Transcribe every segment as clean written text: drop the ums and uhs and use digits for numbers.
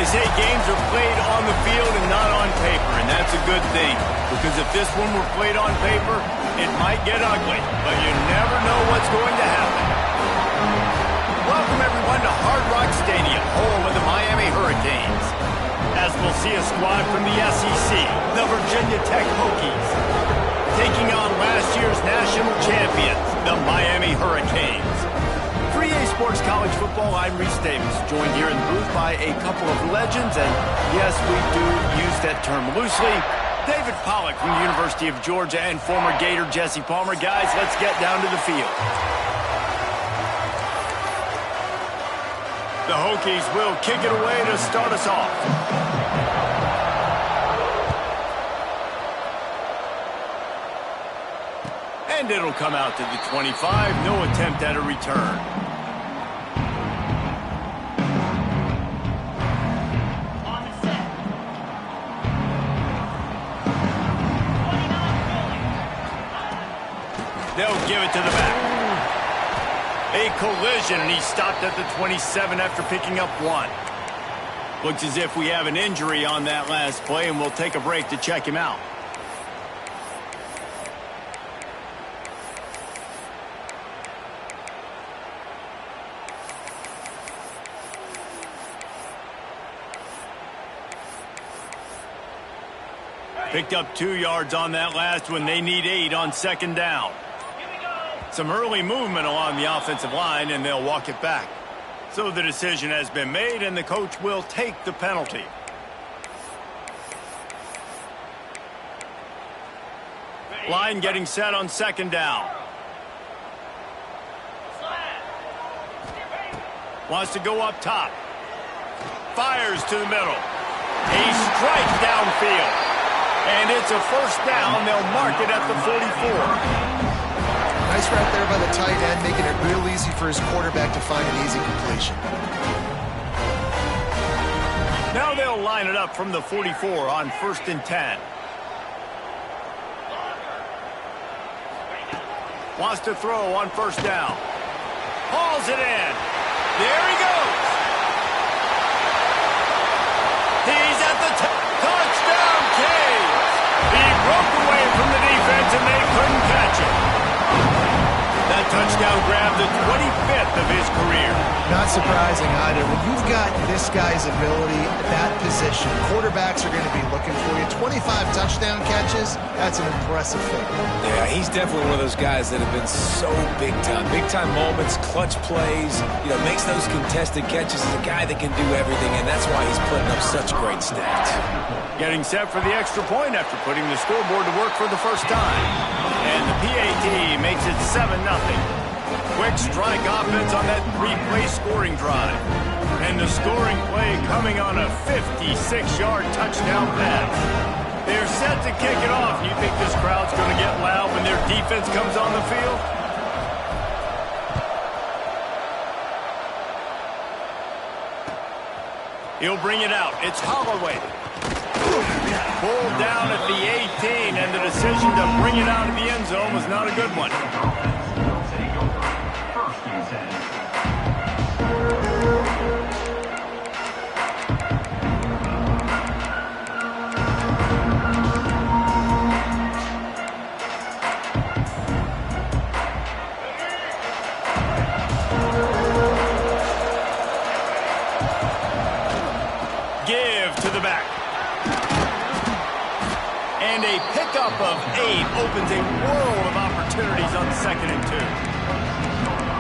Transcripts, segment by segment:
They say games are played on the field and not on paper, and that's a good thing. Because if this one were played on paper, it might get ugly, but you never know what's going to happen. Welcome, everyone, to Hard Rock Stadium, home of the Miami Hurricanes. As we'll see a squad from the SEC, the Virginia Tech Hokies, taking on last year's national champions, the Miami Hurricanes. For EA Sports College Football, I'm Reese Davis, joined here in the booth by a couple of legends, and yes, we do use that term loosely. David Pollack from the University of Georgia and former Gator Jesse Palmer. Guys, let's get down to the field. The Hokies will kick it away to start us off. And it'll come out to the 25. No attempt at a return. They'll give it to the back. A collision, and he stopped at the 27 after picking up one. Looks as if we have an injury on that last play, and we'll take a break to check him out. Picked up 2 yards on that last one. They need 8 on second down. Some early movement along the offensive line, and they'll walk it back. So the decision has been made, and the coach will take the penalty. Line getting set on second down. Wants to go up top. Fires to the middle. A strike downfield. And it's a first down. They'll mark it at the 44. Nice route there by the tight end, making it real easy for his quarterback to find an easy completion. Now they'll line it up from the 44 on 1st and 10. Wants to throw on first down. Hauls it in. There he goes. He's at the touchdown cage. He broke away from the defense and they couldn't catch him. That touchdown grabbed the 25th of his career. Not surprising either. When you've got this guy's ability at that position, quarterbacks are going to be looking for you. 25 touchdown catches, that's an impressive thing. Yeah, he's definitely one of those guys that have been so big time. Big time moments, clutch plays, makes those contested catches. He's a guy that can do everything, and that's why he's putting up such great stats. Getting set for the extra point after putting the scoreboard to work for the first time. And the PAT makes it 7-0. Quick strike offense on that 3-play scoring drive. And the scoring play coming on a 56-yard touchdown pass. They're set to kick it off. You think this crowd's going to get loud when their defense comes on the field? He'll bring it out. It's Holloway. Pulled down at the 18, and the decision to bring it out of the end zone was not a good one. Give to the back. And a pickup of 8 opens a world of opportunities on 2nd and 2.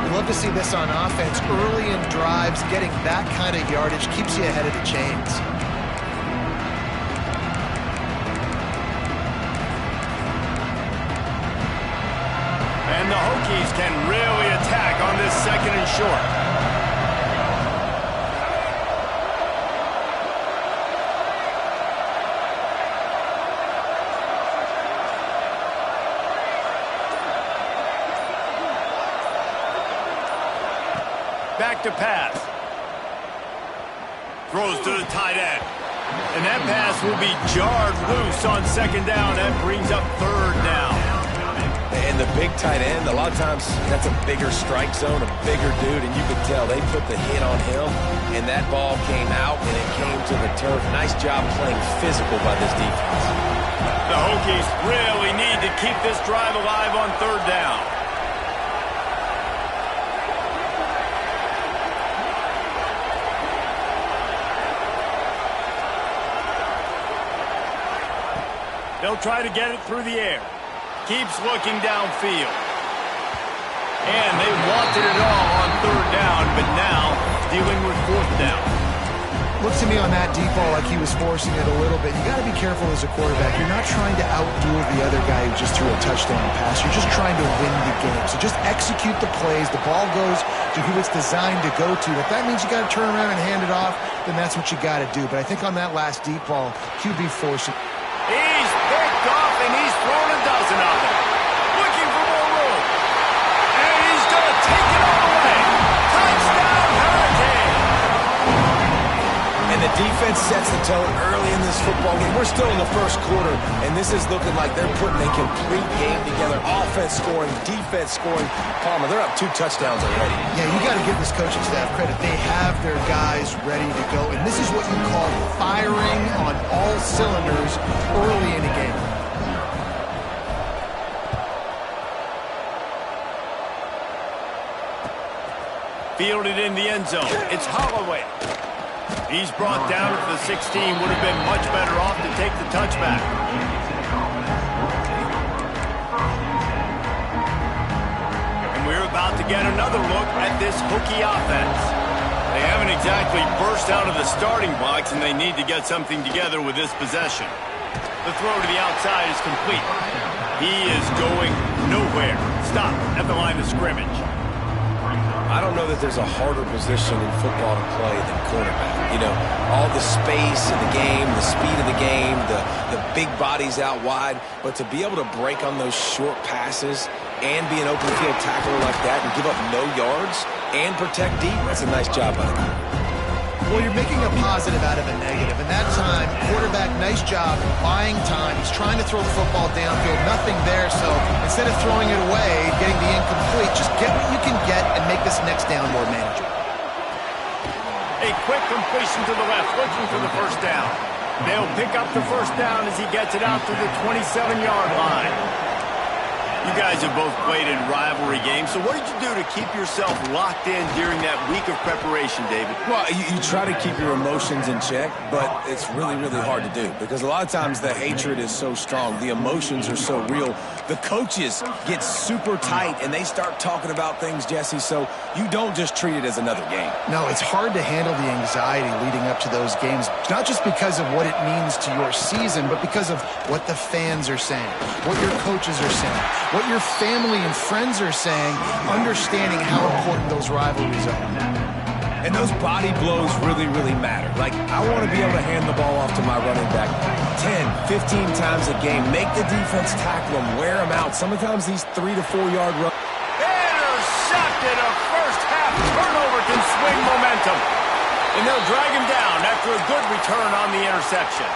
We love to see this on offense. Early in drives, getting that kind of yardage keeps you ahead of the chains. And the Hokies can really attack on this 2nd and short. Back to pass. Throws to the tight end. And that pass will be jarred loose on 2nd down. That brings up 3rd down. And the big tight end, a lot of times that's a bigger strike zone, a bigger dude, and you could tell they put the hit on him, and that ball came out, and it came to the turf. Nice job playing physical by this defense. The Hokies really need to keep this drive alive on third down. They'll try to get it through the air. Keeps looking downfield. And they wanted it all on third down, but now dealing with fourth down. Looks to me on that deep ball like he was forcing it a little bit. You got to be careful as a quarterback. You're not trying to outduel the other guy who just threw a touchdown pass. You're just trying to win the game. So just execute the plays. The ball goes to who it's designed to go to. If that means you got to turn around and hand it off, then that's what you got to do. But I think on that last deep ball, QB forcing. He's picked off, and he's thrown a dozen of them. Looking for more room. And he's going to take it all away. Touchdown, Hurricane! And the defense sets the tone early in this football game. We're still in the first quarter, and this is looking like they're putting a complete game together. Offense scoring, defense scoring. Palmer, they're up 2 touchdowns already. Yeah, you got to give this coaching staff credit. They have their guys ready to go, and this is what you call firing on all cylinders early in a game. Fielded in the end zone. It's Holloway. He's brought down at the 16. Would have been much better off to take the touchback. And we're about to get another look at this Hokie offense. They haven't exactly burst out of the starting blocks, and they need to get something together with this possession. The throw to the outside is complete. He is going nowhere. Stop at the line of scrimmage. I don't know that there's a harder position in football to play than quarterback. You know, all the space in the game, the speed of the game, the big bodies out wide. But to be able to break on those short passes and be an open field tackler like that and give up no yards and protect deep, that's a nice job by the guy. Well, you're making a positive out of a negative. And that time, quarterback, nice job, buying time. He's trying to throw the football downfield, nothing there. So instead of throwing it away, getting the incomplete, just get what you can get and make this next down more manageable. A quick completion to the left, looking for the first down. They'll pick up the first down as he gets it out to the 27-yard line. You guys have both played in rivalry games, so what did you do to keep yourself locked in during that week of preparation, David? Well, you try to keep your emotions in check, but it's really, really hard to do because a lot of times the hatred is so strong. The emotions are so real. The coaches get super tight, and they start talking about things, Jesse, so you don't just treat it as another game. No, it's hard to handle the anxiety leading up to those games, not just because of what it means to your season, but because of what the fans are saying, what your coaches are saying, what your family and friends are saying, understanding how important those rivalries are. And those body blows really, really matter. Like, I want to be able to hand the ball off to my running back 10, 15 times a game. Make the defense tackle them, wear them out. Sometimes these 3 to 4 yard runs. Intercepted. A first half turnover can swing momentum. And they'll drag him down after a good return on the interception.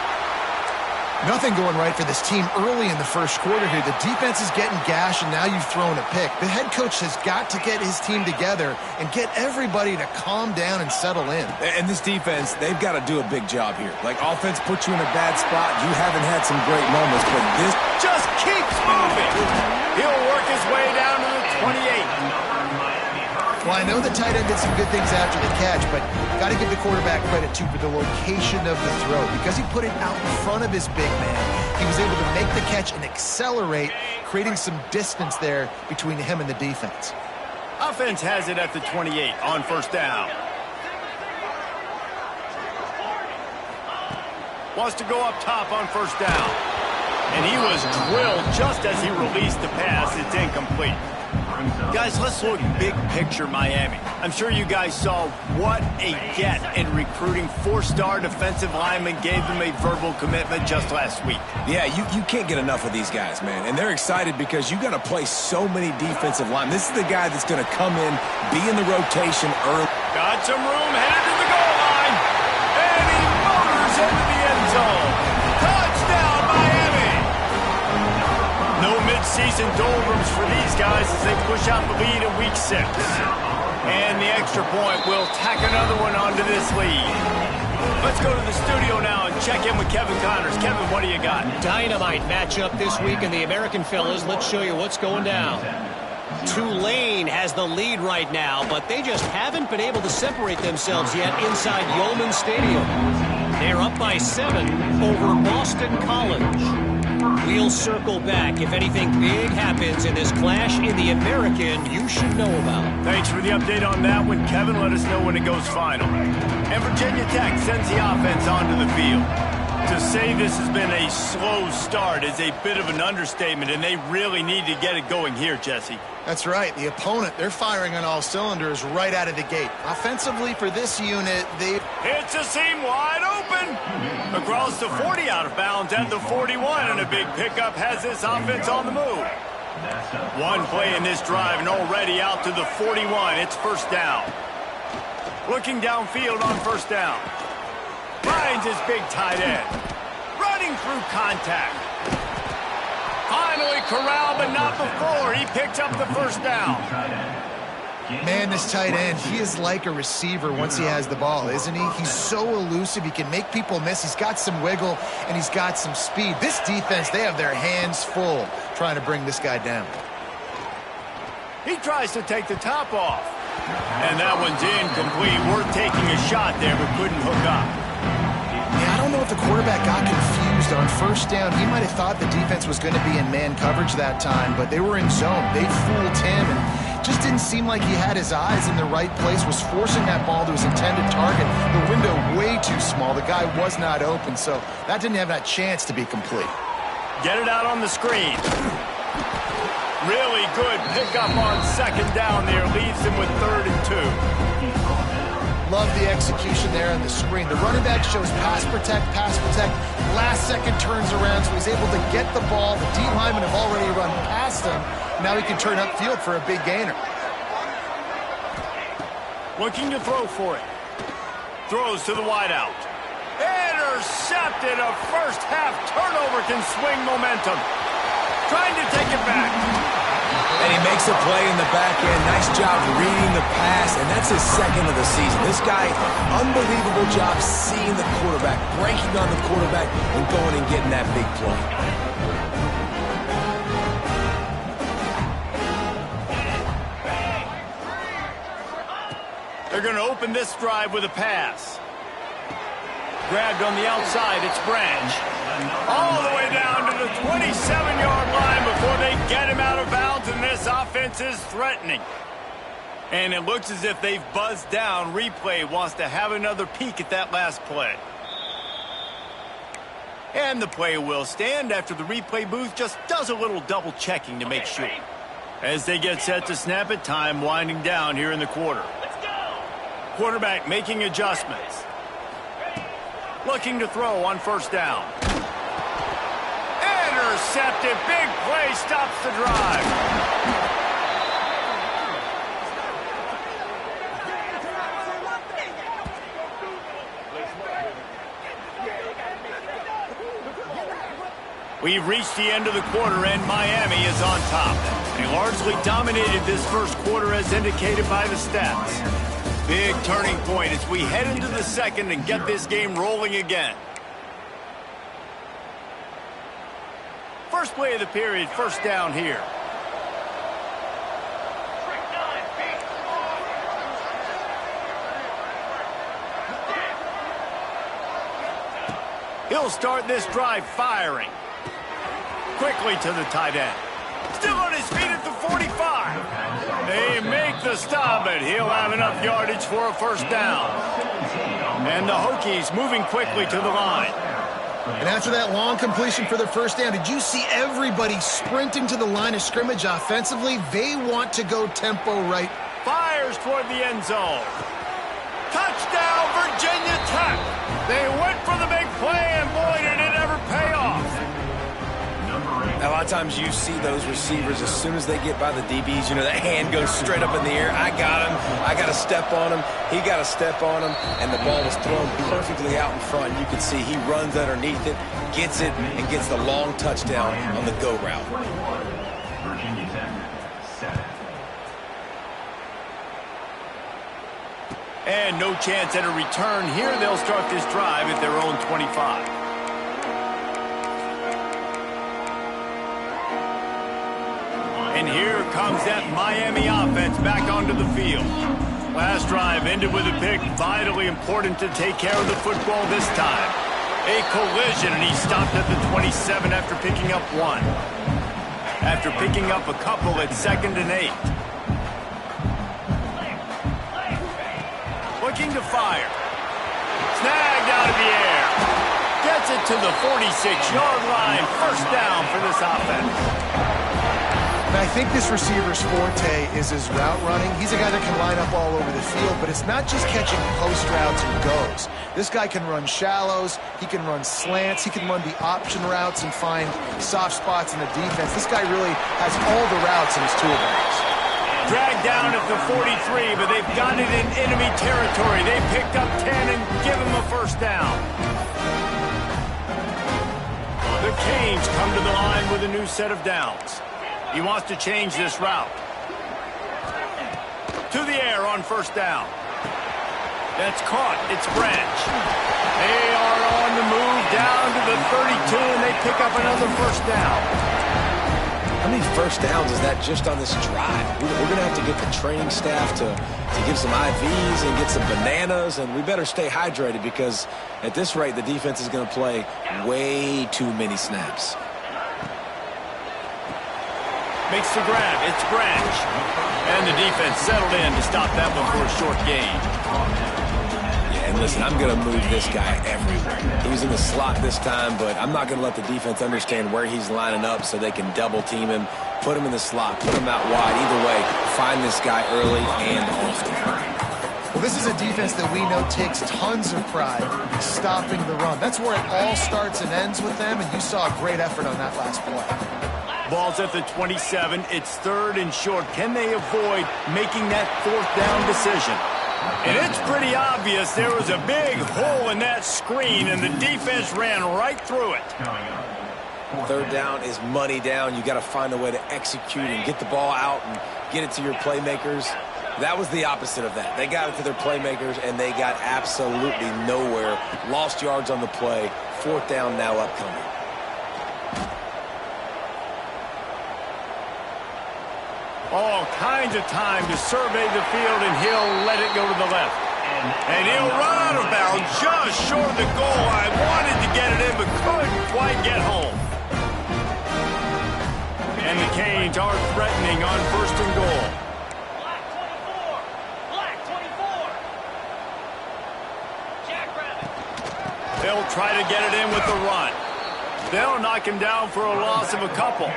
Nothing going right for this team early in the first quarter here. The defense is getting gashed, and now you've thrown a pick. The head coach has got to get his team together and get everybody to calm down and settle in. And this defense, they've got to do a big job here. Like, offense puts you in a bad spot. You haven't had some great moments, but this just keeps moving. He'll work his way down to the 28. Well, I know the tight end did some good things after the catch, but got to give the quarterback credit, too, for the location of the throw. Because he put it out in front of his big man, he was able to make the catch and accelerate, creating some distance there between him and the defense. Offense has it at the 28 on first down. Wants to go up top on first down. And he was drilled just as he released the pass. It's incomplete. Guys, let's look big picture Miami. I'm sure you guys saw what a get in recruiting. 4-star defensive linemen gave them a verbal commitment just last week. Yeah, you can't get enough of these guys, man. And they're excited because you got to play so many defensive linemen. This is the guy that's going to come in, be in the rotation early. Got some room, headed to the goal line. And he motors into the end zone. Touchdown, Miami! No season doldrums for these guys as they push out the lead in week 6. And the extra point will tack another one onto this lead. Let's go to the studio now and check in with Kevin Connors. Kevin, what do you got? Dynamite matchup this week in the American Fellas. Let's show you what's going down. Tulane has the lead right now, but they just haven't been able to separate themselves yet inside Yulman Stadium. They're up by 7 over Boston College. We'll circle back if anything big happens in this clash in the American you should know about. Thanks for the update on that one, Kevin. Let us know when it goes final. And Virginia Tech sends the offense onto the field. To say this has been a slow start is a bit of an understatement, and they really need to get it going here, Jesse. That's right. The opponent, they're firing on all cylinders right out of the gate. Offensively for this unit, they... It's a seam wide open. Across the 40 out of bounds at the 41, and a big pickup has this offense on the move. One play in this drive, and already out to the 41. It's first down. Looking downfield on first down. Finds his big tight end. Running through contact. Finally corralled, but not before. He picks up the first down. Man, this tight end, he is like a receiver once he has the ball, isn't he? He's so elusive. He can make people miss. He's got some wiggle, and he's got some speed. This defense, they have their hands full trying to bring this guy down. He tries to take the top off. And that one's incomplete. Worth taking a shot there, but couldn't hook up. Yeah, I don't know if the quarterback got confused on first down. He might have thought the defense was going to be in man coverage that time, but they were in zone. They fooled him, and just didn't seem like he had his eyes in the right place, was forcing that ball to his intended target. The window way too small. The guy was not open, so that didn't have that chance to be complete. Get it out on the screen. Really good pickup on second down there. Leaves him with 3rd and 2. Love the execution there on the screen. The running back shows pass protect. Last second turns around, so he's able to get the ball. The D linemen have already run past him. Now he can turn upfield for a big gainer. Looking to throw for it. Throws to the wideout. Intercepted. A first half turnover can swing momentum. Trying to take it back. And he makes a play in the back end. Nice job reading the pass, and that's his 2nd of the season. This guy, unbelievable job seeing the quarterback, breaking on the quarterback, and going and getting that big play. They're going to open this drive with a pass. Grabbed on the outside, it's Branch. All the way down to the 27-yard line before they get him out of bounds, and this offense is threatening. And it looks as if they've buzzed down. Replay wants to have another peek at that last play. And the play will stand after the replay booth just does a little double checking to make sure. As they get set to snap it, time winding down here in the quarter. Quarterback making adjustments. Looking to throw on first down. Intercepted. Big play stops the drive. We've reached the end of the quarter, and Miami is on top. They largely dominated this first quarter as indicated by the stats. Big turning point as we head into the second and get this game rolling again. First play of the period, first down here. He'll start this drive firing. Quickly to the tight end. Still on his feet at the 45. They make the stop, but he'll have enough yardage for a first down. And the Hokies moving quickly to the line. And after that long completion for the first down, did you see everybody sprinting to the line of scrimmage offensively? They want to go tempo right. Fires toward the end zone. Touchdown, Virginia Tech. They went for the big play, and boy, did it ever pay off. A lot of times you see those receivers, as soon as they get by the DBs, you know, that hand goes straight up in the air. I got him. I got to step on him. He got to step on him. And the ball was thrown perfectly out in front. You can see he runs underneath it, gets it, and gets the long touchdown on the go route. Virginia Tech, 7. And no chance at a return here. They'll start this drive at their own 25. And here comes that Miami offense back onto the field. Last drive ended with a pick. Vitally important to take care of the football this time. A collision, and he stopped at the 27 after picking up 1. After picking up a couple at 2nd and 8. Looking to fire. Snagged out of the air. Gets it to the 46-yard line. First down for this offense. And I think this receiver's forte is his route running. He's a guy that can line up all over the field, but it's not just catching post routes and goes. This guy can run shallows, he can run slants, he can run the option routes and find soft spots in the defense. This guy really has all the routes in his toolbox. Dragged down at the 43, but they've got it in enemy territory. They picked up 10 and give him a first down. The Canes come to the line with a new set of downs. He wants to change this route. To the air on first down. That's caught. It's Branch. They are on the move down to the 32, and they pick up another first down. How many first downs is that just on this drive? We're going to have to get the training staff to give some IVs and get some bananas, and we better stay hydrated because at this rate, the defense is going to play way too many snaps. Makes the grab. It's Branch. And the defense settled in to stop that one for a short gain. Yeah, and listen, I'm going to move this guy everywhere. He was in the slot this time, but I'm not going to let the defense understand where he's lining up so they can double team him, put him in the slot, put him out wide. Either way, find this guy early and often. Well, this is a defense that we know takes tons of pride in stopping the run. That's where it all starts and ends with them, and you saw a great effort on that last play. Ball's at the 27. It's 3rd and short. Can they avoid making that 4th down decision? And it's pretty obvious there was a big hole in that screen, and the defense ran right through it. 3rd down is money down. You got to find a way to execute and get the ball out and get it to your playmakers. That was the opposite of that. They got it to their playmakers, and they got absolutely nowhere. Lost yards on the play. 4th down now upcoming. All kinds of time to survey the field, and he'll let it go to the left. And he'll run out of bounds just short of the goal line. Wanted to get it in, but couldn't quite get home. And the Canes are threatening on 1st and goal. Black 24. Jackrabbit. They'll try to get it in with the run. They'll knock him down for a loss of a couple.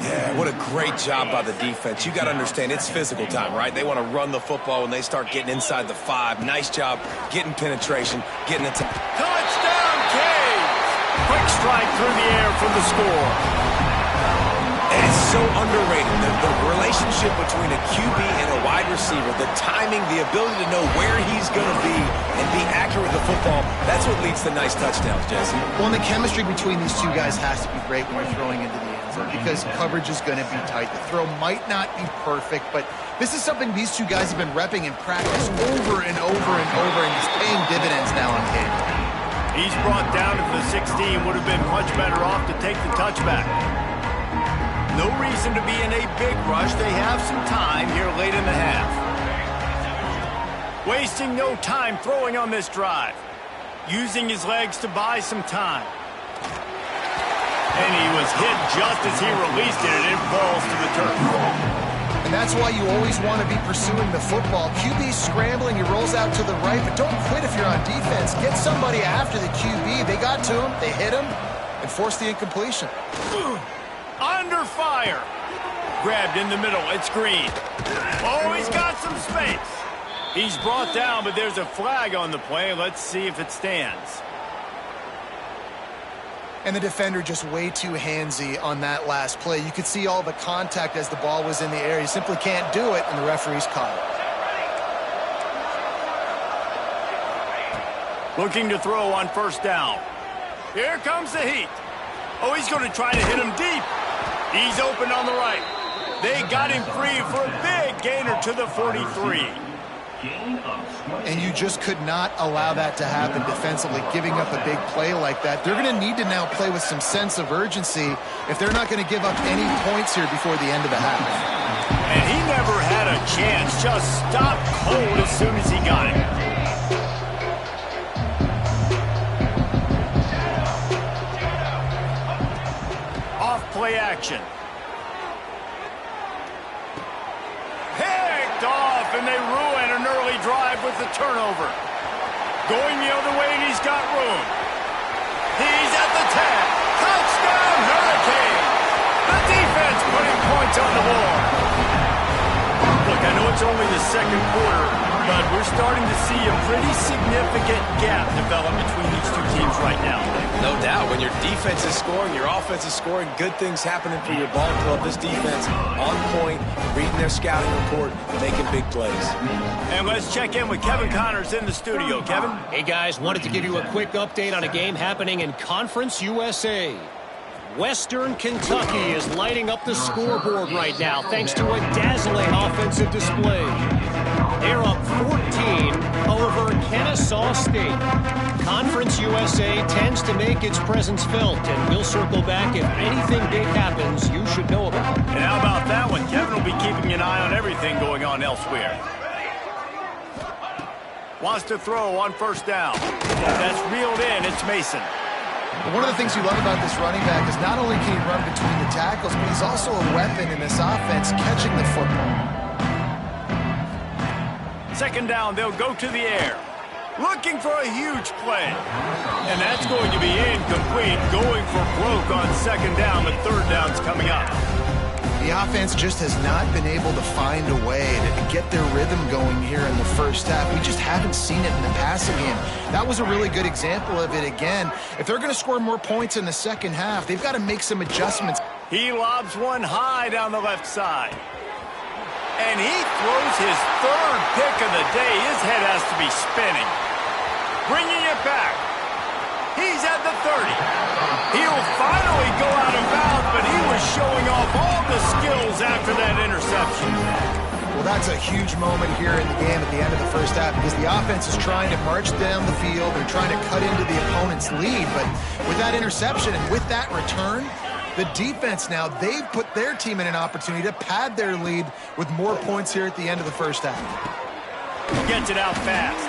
Yeah, what a great job by the defense. You got to understand, it's physical time, right? They want to run the football when they start getting inside the 5. Nice job getting penetration, getting it to... Touchdown, Canes! Quick strike through the air for the score. And it's so underrated. The relationship between a QB and a wide receiver, the timing, the ability to know where he's going to be and be accurate with the football, that's what leads to nice touchdowns, Jesse. Well, and the chemistry between these two guys has to be great when you're throwing into the end zone because coverage is going to be tight. The throw might not be perfect, but this is something these two guys have been repping in practice over and over and over, and he's paying dividends now on camera. He's brought down to the 16. Would have been much better off to take the touchback. No reason to be in a big rush. They have some time here late in the half. Wasting no time throwing on this drive. Using his legs to buy some time. And he was hit just as he released it, and it falls to the turf. And that's why you always want to be pursuing the football. QB's scrambling, he rolls out to the right, but don't quit if you're on defense. Get somebody after the QB. They got to him, they hit him, and forced the incompletion. Under fire. Grabbed in the middle. It's Green. Oh, he's got some space. He's brought down, but there's a flag on the play. Let's see if it stands. And the defender just way too handsy on that last play. You could see all the contact as the ball was in the air. You simply can't do it, and the referee's caught it. Looking to throw on first down. Here comes the heat. Oh, he's going to try to hit him deep. He's open on the right. They got him free for a big gainer to the 43. And you just could not allow that to happen defensively, giving up a big play like that. They're going to need to now play with some sense of urgency if they're not going to give up any points here before the end of the half. And he never had a chance, just stopped cold as soon as he got it. Off play action. Picked off, and they ruin an early drive with the turnover. Going the other way, and he's got room. He's at the 10. Touchdown, Hurricane! The defense putting points on the board. Look, I know it's only the second quarter, but we're starting to see a pretty significant gap develop between these two teams right now. No doubt. When your defense is scoring, your offense is scoring, good things happening for your ball club. This defense on point, reading their scouting report, making big plays. And let's check in with Kevin Connors in the studio. Kevin? Hey, guys, wanted to give you a quick update on a game happening in Conference USA. Western Kentucky is lighting up the scoreboard right now thanks to a dazzling offensive display. They're up 14 over Kennesaw State. Conference USA tends to make its presence felt, and we'll circle back if anything big happens you should know about. And how about that one? Kevin will be keeping an eye on everything going on elsewhere. Wants to throw on first down. That's reeled in. It's Mason. One of the things you love about this running back is not only can he run between the tackles, but he's also a weapon in this offense catching the football. Second down, they'll go to the air. Looking for a huge play. And that's going to be incomplete. Going for broke on second down, but third down's coming up. The offense just has not been able to find a way to get their rhythm going here in the first half. We just haven't seen it in the passing game. That was a really good example of it again. If they're going to score more points in the second half, they've got to make some adjustments. He lobs one high down the left side. And he throws his third pick of the day. His head has to be spinning. Bringing it back. He's at the 30. He'll finally go out of bounds, but he was showing off all the skills after that interception. Well, that's a huge moment here in the game at the end of the first half because the offense is trying to march down the field. They're trying to cut into the opponent's lead, but with that interception and with that return, the defense now, they've put their team in an opportunity to pad their lead with more points here at the end of the first half. Gets it out fast.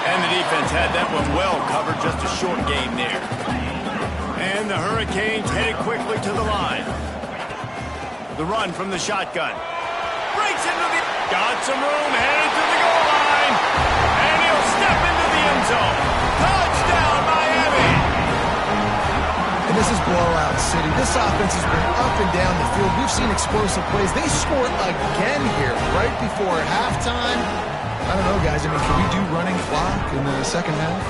And the defense had that one well covered, just a short gain there. And the Hurricanes headed quickly to the line. The run from the shotgun. Breaks into the... Got some room, headed to the goal line. And he'll step into the end zone. Touchdown, Miami! And this is blowout city. This offense has been up and down the field. We've seen explosive plays. They score again here right before halftime. I don't know, guys. I mean, can we do running clock in the second half?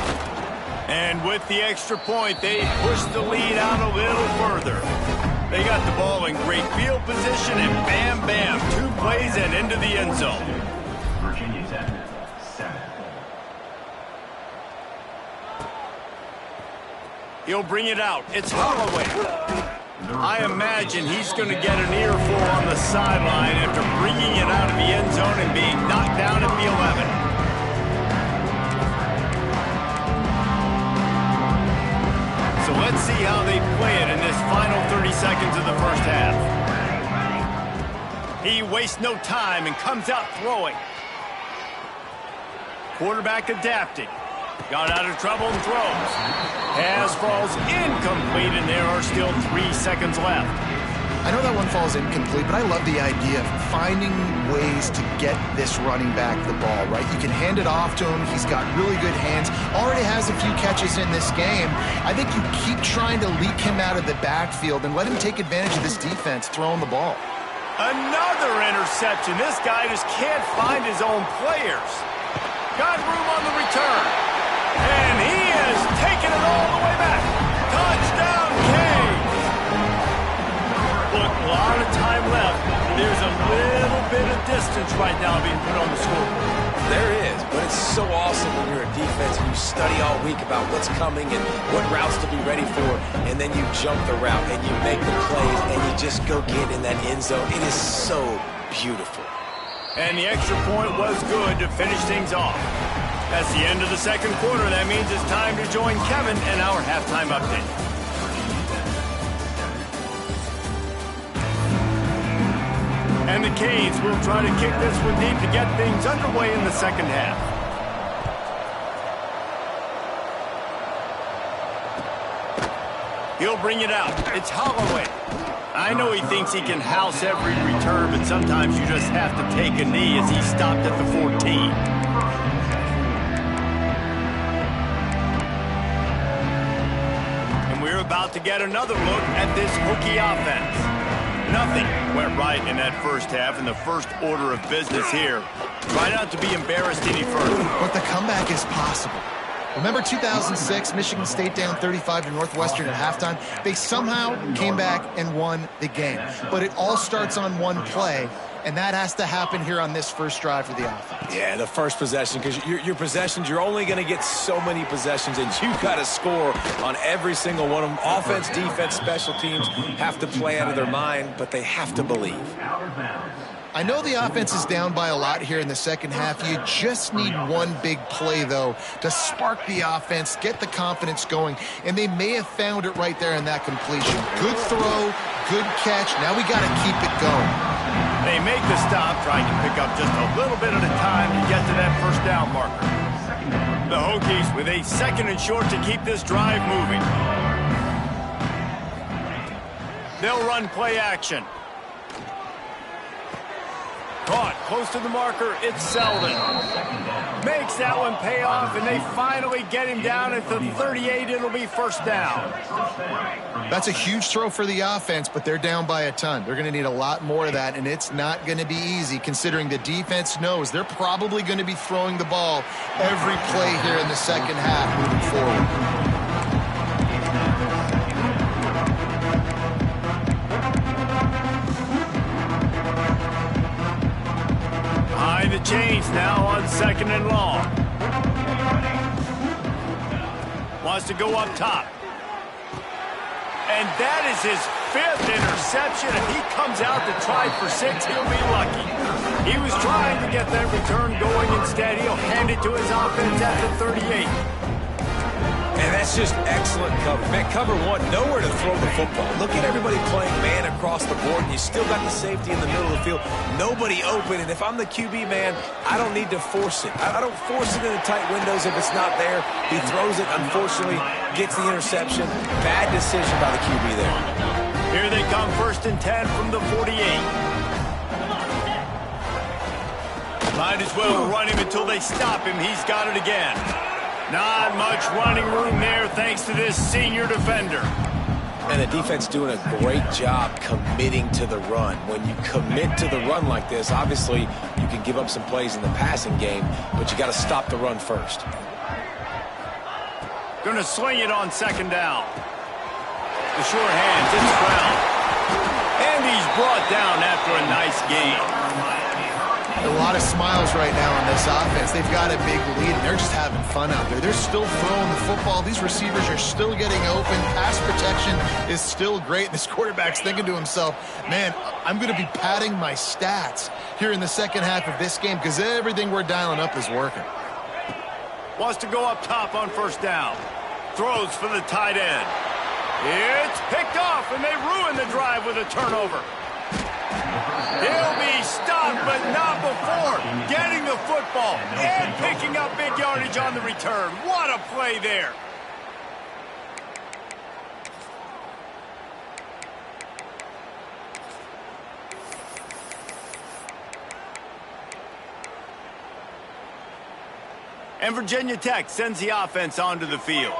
And with the extra point, they push the lead out a little further. They got the ball in great field position, and bam, bam, 2 plays and into the end zone. Virginia Tech, 7. He'll bring it out. It's Holloway. I imagine he's going to get an earful on the sideline after bringing it out of the end zone and being knocked down at the 11. So let's see how they play it in this final 30 seconds of the first half. He wastes no time and comes out throwing. Quarterback adapting. Got out of trouble and throws. Pass falls incomplete, and there are still 3 seconds left. I know that one falls incomplete, but I love the idea of finding ways to get this running back the ball, right? You can hand it off to him. He's got really good hands. Already has a few catches in this game. I think you keep trying to leak him out of the backfield and let him take advantage of this defense throwing the ball. Another interception. This guy just can't find his own players. Got room on the return. And he has taken it all the way back. Touchdown, Canes. Look, a lot of time left. There's a little bit of distance right now being put on the scoreboard. There is, but but it's so awesome when you're a defense and you study all week about what's coming and what routes to be ready for, and then you jump the route and you make the plays and you just go get in that end zone. It is so beautiful. And the extra point was good to finish things off. That's the end of the second quarter. That means it's time to join Kevin and our halftime update. And the Canes will try to kick this one deep to get things underway in the second half. He'll bring it out. It's Holloway. I know he thinks he can house every return, but sometimes you just have to take a knee as he stopped at the 14. And we're about to get another look at this Hokie offense. Nothing went right in that first half, and the first order of business here. Try not to be embarrassed any further. But the comeback is possible. Remember 2006, Michigan State down 35 to Northwestern at halftime? They somehow came back and won the game. But it all starts on one play, and that has to happen here on this first drive for the offense. Yeah, the first possession, because your possessions, you're only going to get so many possessions, and you got to score on every single one of them. Offense, defense, special teams have to play out of their mind, but they have to believe. I know the offense is down by a lot here in the second half. You just need one big play, though, to spark the offense, get the confidence going, and they may have found it right there in that completion. Good throw, good catch. Now we got to keep it going. They make the stop, trying to pick up just a little bit at a time to get to that first down marker. The Hokies with a second and short to keep this drive moving. They'll run play action. Caught close to the marker, it's Selden. Makes that one pay off, and they finally get him down at the 38. It'll be first down. That's a huge throw for the offense, but they're down by a ton. They're going to need a lot more of that, and it's not going to be easy considering the defense knows they're probably going to be throwing the ball every play here in the second half moving forward. The chains now on second and long. Wants to go up top. And that is his 5th interception. If he comes out to try for 6, he'll be lucky. He was trying to get that return going. Instead, he'll hand it to his offense at the 38. And that's just excellent cover. Man, cover one, nowhere to throw the football. Look at everybody playing man across the board, and you still got the safety in the middle of the field. Nobody open, and if I'm the QB, man, I don't need to force it. I don't force it in the tight windows if it's not there. He throws it, unfortunately, gets the interception. Bad decision by the QB there. Here they come, 1st and 10 from the 48. Might as well run him until they stop him. He's got it again. Not much running room there thanks to this senior defender. And the defense doing a great job committing to the run. When you commit to the run like this, obviously you can give up some plays in the passing game, but you got to stop the run first. Going to sling it on second down. The short hands, it's Brown. And he's brought down after a nice game. A lot of smiles right now on this offense. They've got a big lead, and they're just having fun out there. They're still throwing the football. These receivers are still getting open. Pass protection is still great. This quarterback's thinking to himself, man, I'm going to be padding my stats here in the second half of this game because everything we're dialing up is working. Wants to go up top on first down. Throws for the tight end. It's picked off, and they ruin the drive with a turnover. He'll be stopped, but not before getting the football and picking up big yardage on the return. What a play there. And Virginia Tech sends the offense onto the field.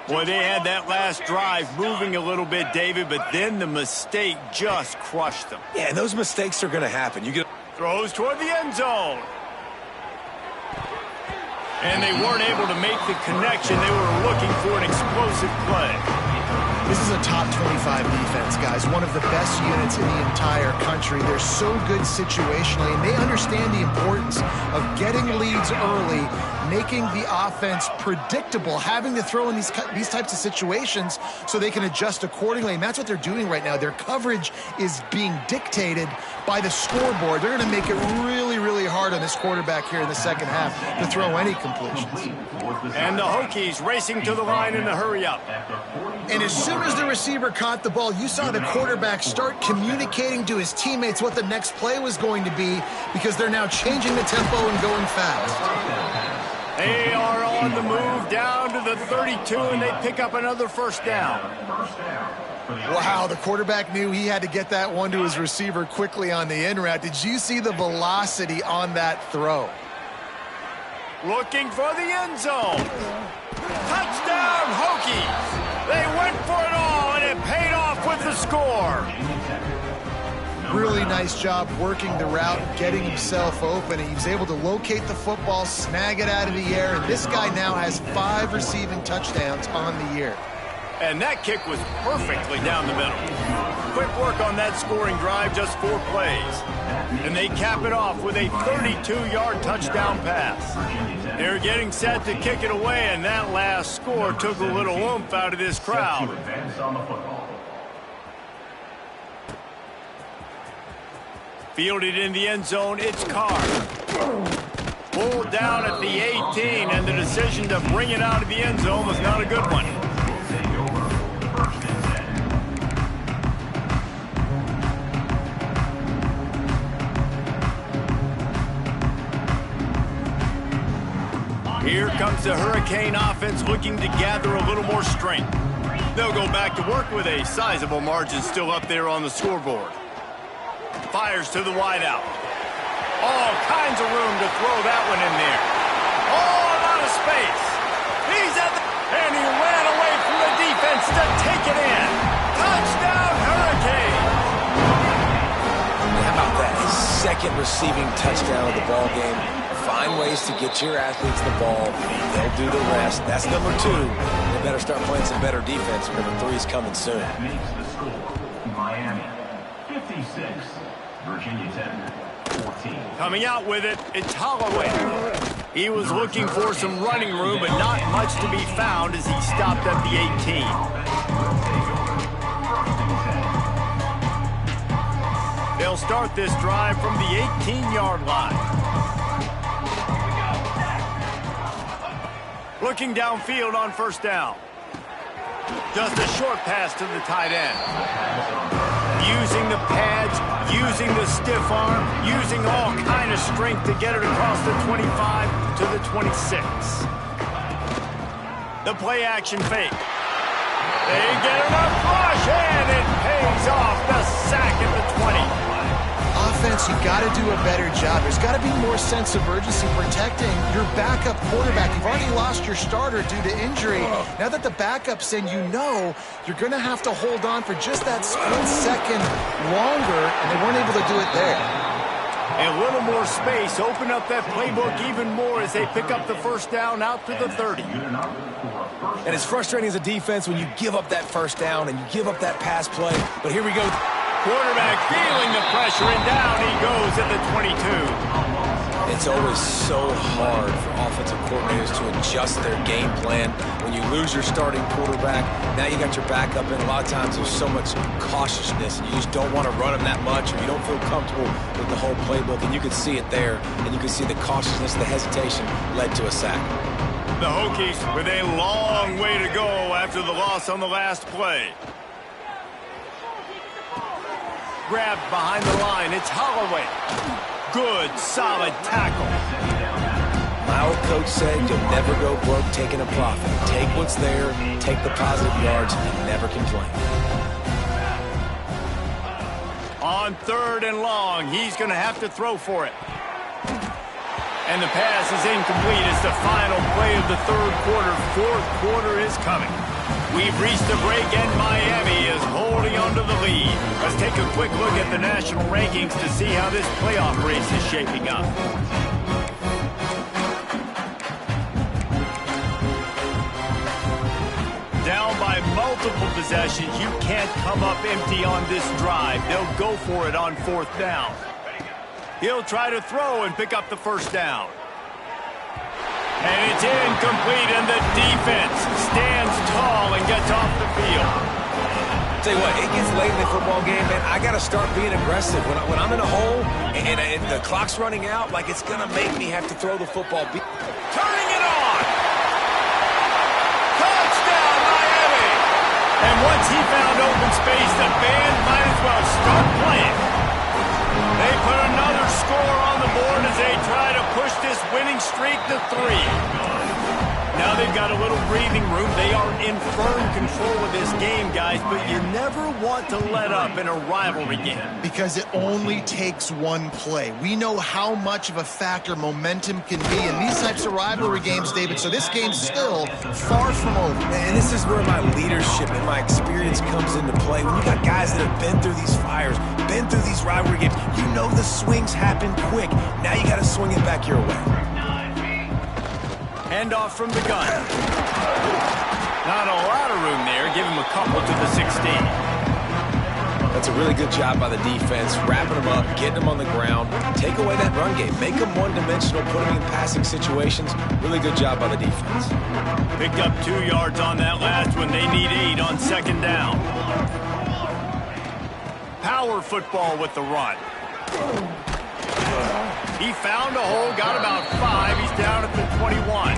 Boy, they had that last drive moving a little bit, David, but then the mistake just crushed them. Yeah, those mistakes are going to happen. You get throws toward the end zone. And they weren't able to make the connection. They were looking for an explosive play. This is a top 25 defense, guys. One of the best units in the entire country. They're so good situationally, and they understand the importance of getting leads early, making the offense predictable, having to throw in these types of situations so they can adjust accordingly. And that's what they're doing right now. Their coverage is being dictated by the scoreboard. They're going to make it really, really hard on this quarterback here in the second half to throw any completions. And the Hokies racing to the line in the hurry-up. And as soon as the receiver caught the ball, you saw the quarterback start communicating to his teammates what the next play was going to be, because they're now changing the tempo and going fast. They are on the move down to the 32, and they pick up another first down. Wow, the quarterback knew he had to get that one to his receiver quickly on the in route. Did you see the velocity on that throw? Looking for the end zone. Touchdown, Hokies! They went for it all, and it paid off with the score. Really nice job working the route, getting himself open. He was able to locate the football, snag it out of the air, and this guy now has 5 receiving touchdowns on the year. And that kick was perfectly down the middle. Quick work on that scoring drive, just 4 plays. And they cap it off with a 32-yard touchdown pass. They're getting set to kick it away, and that last score took a little oomph out of this crowd. Fielded in the end zone, it's Carr. Pulled down at the 18, and the decision to bring it out of the end zone was not a good one. Here comes the Hurricane offense looking to gather a little more strength. They'll go back to work with a sizable margin still up there on the scoreboard. Fires to the wideout. All kinds of room to throw that one in there. Oh, a lot of space. He's at the... And he ran away from the defense to take it in. Touchdown, Hurricane! How about that? His second receiving touchdown of the ball game. Find ways to get your athletes the ball. They'll do the rest. That's number 2. They better start playing some better defense. Number 3's coming soon. That makes the score Miami 56, Virginia Tech 14. Coming out with it, it's Holloway. He was looking for some running room, but not much to be found as he stopped at the 18. They'll start this drive from the 18-yard line. Looking downfield on first down. Just a short pass to the tight end. Using the pads, using the stiff arm, using all kind of strength to get it across the 25 to the 26. The play action fake. They get enough rush, and it pays off. The sack at the 20. Offense, you got to do a better job. There's got to be more sense of urgency protecting your backup quarterback. You've already lost your starter due to injury. Now that the backup's in, you know you're going to have to hold on for just that split second longer, and they weren't able to do it there. A little more space, open up that playbook even more as they pick up the first down out to the 30. And it's frustrating as a defense when you give up that first down and you give up that pass play. But here we go. Quarterback feeling the pressure, and down he goes at the 22. It's always so hard for offensive coordinators to adjust their game plan. When you lose your starting quarterback, now you got your backup, and a lot of times there's so much cautiousness, and you just don't want to run him that much, or you don't feel comfortable with the whole playbook, and you can see it there, and you can see the cautiousness, the hesitation led to a sack. The Hokies with a long way to go after the loss on the last play. Grabbed behind the line, it's Holloway. Good, solid tackle. My old coach said you'll never go broke taking a profit. Take what's there, take the positive yards, and never complain. On 3rd and long, he's going to have to throw for it. And the pass is incomplete. It's the final play of the 3rd quarter. 4th quarter is coming. We've reached the break, and Miami is holding on to the lead. Let's take a quick look at the national rankings to see how this playoff race is shaping up. Down by multiple possessions, you can't come up empty on this drive. They'll go for it on 4th down. He'll try to throw and pick up the 1st down. And it's incomplete, and the defense stands tall and gets off the field. Tell you what, it gets late in the football game, man. I got to start being aggressive. When I'm in a hole and the clock's running out, like it's going to make me have to throw the football. Turning it on. Touchdown, Miami. And once he found open space, the band might as well start playing. They put another score on the board as they try to push this winning streak to 3. Now they've got a little breathing room. They are in firm control of this game, guys, but you never want to let up in a rivalry game. Because it only takes one play. We know how much of a factor momentum can be in these types of rivalry games, David, so this game's still far from over. And this is where my leadership and my experience comes into play. When you got guys that have been through these fires, been through these rivalry games, you know the swings happen quick. Now you got to swing it back your way. Handoff from the gun. Not a lot of room there. Give him a couple to the 16. That's a really good job by the defense, wrapping them up, getting them on the ground, take away that run game, make them one-dimensional, put them in passing situations. Really good job by the defense. Picked up 2 yards on that last one. They need 8 on 2nd down. Power football with the run. He found a hole, got about 5. He's down at the 21.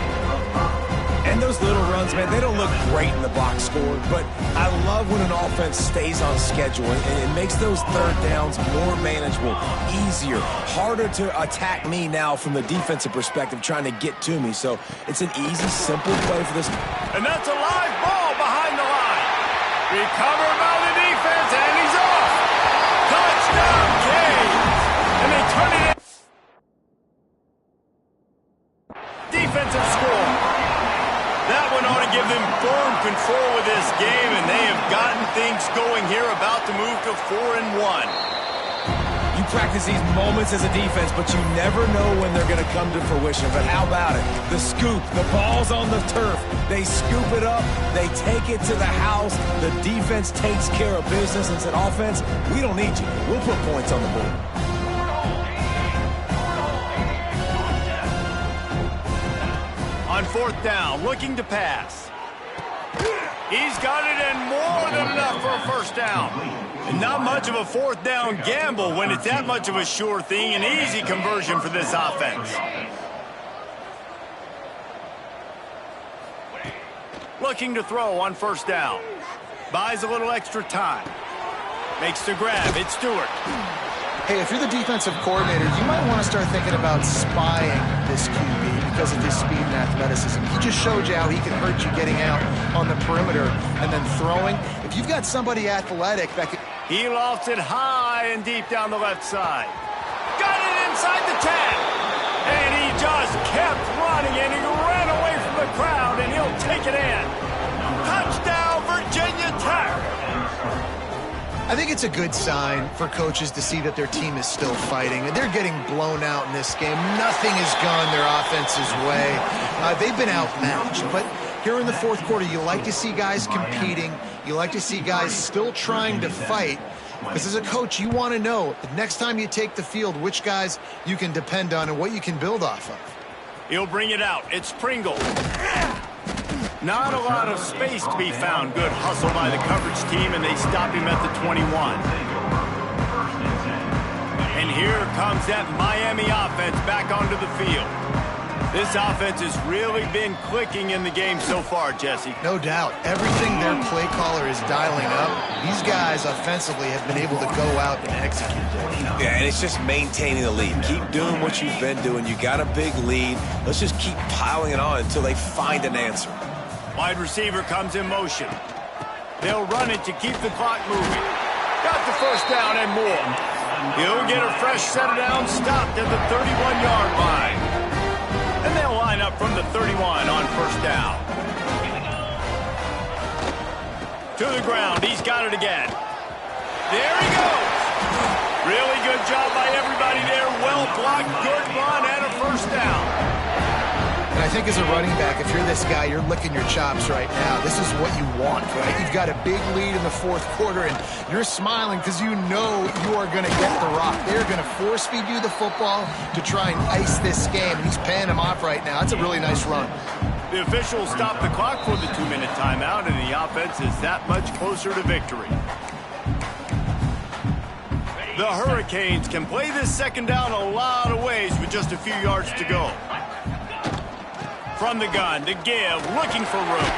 And those little runs, man, they don't look great in the box score, but I love when an offense stays on schedule, and it makes those 3rd downs more manageable, easier, harder to attack me now from the defensive perspective, trying to get to me. So it's an easy, simple play for this. And that's a live ball behind the line. Recovered by the defense, and he's off. Touchdown, Canes. And they turn it in. Defensive score. That one ought to give them firm control of this game, and they have gotten things going here, about to move to 4-1. You practice these moments as a defense, but you never know when they're going to come to fruition. But how about it? The scoop, the ball's on the turf. They scoop it up. They take it to the house. The defense takes care of business and said, offense, we don't need you. We'll put points on the board. On 4th down, looking to pass. He's got it, and more than enough for a 1st down. And not much of a 4th down gamble when it's that much of a sure thing. An easy conversion for this offense. Looking to throw on 1st down. Buys a little extra time. Makes the grab. It's Stewart. Hey, if you're the defensive coordinator, you might want to start thinking about spying this QB because of his speed and athleticism. He just showed you how he can hurt you getting out on the perimeter and then throwing. If you've got somebody athletic that could... He lofts it high and deep down the left side. Got it inside the 10. And he just kept running, and he ran away from the crowd, and he'll take it in. Touchdown, Virginia Tech. I think it's a good sign for coaches to see that their team is still fighting. And they're getting blown out in this game. Nothing has gone their offense's way. They've been outmatched. But here in the 4th quarter, you like to see guys competing. You like to see guys still trying to fight. Because as a coach, you want to know the next time you take the field, which guys you can depend on and what you can build off of. He'll bring it out. It's Pringle. Not a lot of space to be found. Good hustle by the coverage team, and they stop him at the 21. And here comes that Miami offense back onto the field. This offense has really been clicking in the game so far, Jesse. No doubt. Everything their play caller is dialing up, these guys offensively have been able to go out and execute. Yeah, and it's just maintaining the lead. Keep doing what you've been doing. You got a big lead. Let's just keep piling it on until they find an answer. Wide receiver comes in motion. They'll run it to keep the clock moving. Got the 1st down and more. He'll get a fresh set of downs, stopped at the 31-yard line. And they'll line up from the 31 on 1st down. To the ground. He's got it again. There he goes. Really good job by everybody there. Well blocked, good run, and a 1st down. And I think as a running back, if you're this guy, you're licking your chops right now. This is what you want, right? You've got a big lead in the fourth quarter, and you're smiling because you know you are going to get the rock. They're going to force feed you the football to try and ice this game, and he's paying him off right now. That's a really nice run. The officials stopped the clock for the 2-minute timeout, and the offense is that much closer to victory. The Hurricanes can play this second down a lot of ways with just a few yards to go. From the gun to give, looking for room.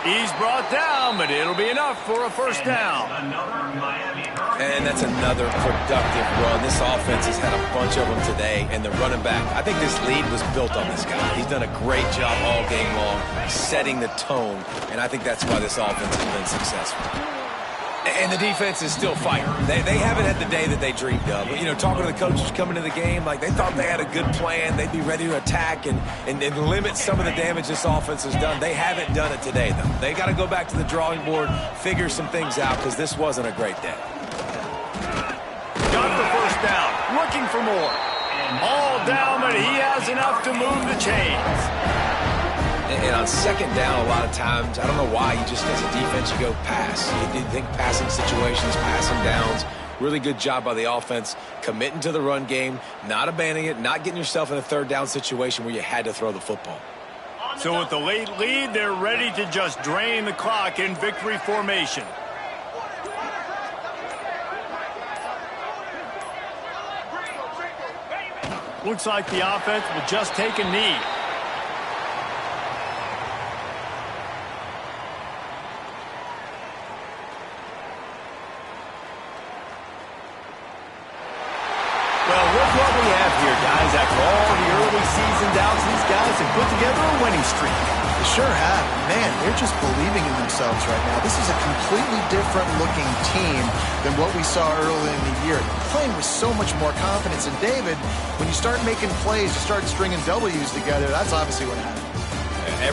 He's brought down, but it'll be enough for a first down. And that's another productive run. This offense has had a bunch of them today, and the running back, I think this lead was built on this guy. He's done a great job all game long setting the tone, and I think that's why this offense has been successful. And the defense is still fighting. They haven't had the day that they dreamed of. You know, talking to the coaches coming to the game, like they thought they had a good plan. They'd be ready to attack and limit some of the damage this offense has done. They haven't done it today, though. They got to go back to the drawing board, figure some things out, because this wasn't a great day. Got the first down, looking for more. All down, but he has enough to move the chains. And on second down, a lot of times, I don't know why, you just, as a defense, you go pass. You think passing situations, passing downs. Really good job by the offense, committing to the run game, not abandoning it, not getting yourself in a third down situation where you had to throw the football. So with the late lead, they're ready to just drain the clock in victory formation. Looks like the offense will just take a knee. Well, look what we have here, guys. After all the early season doubts, these guys have put together a winning streak. They sure have. Man, they're just believing in themselves right now. This is a completely different looking team than what we saw early in the year. Playing with so much more confidence. And David, when you start making plays, you start stringing W's together, that's obviously what happened.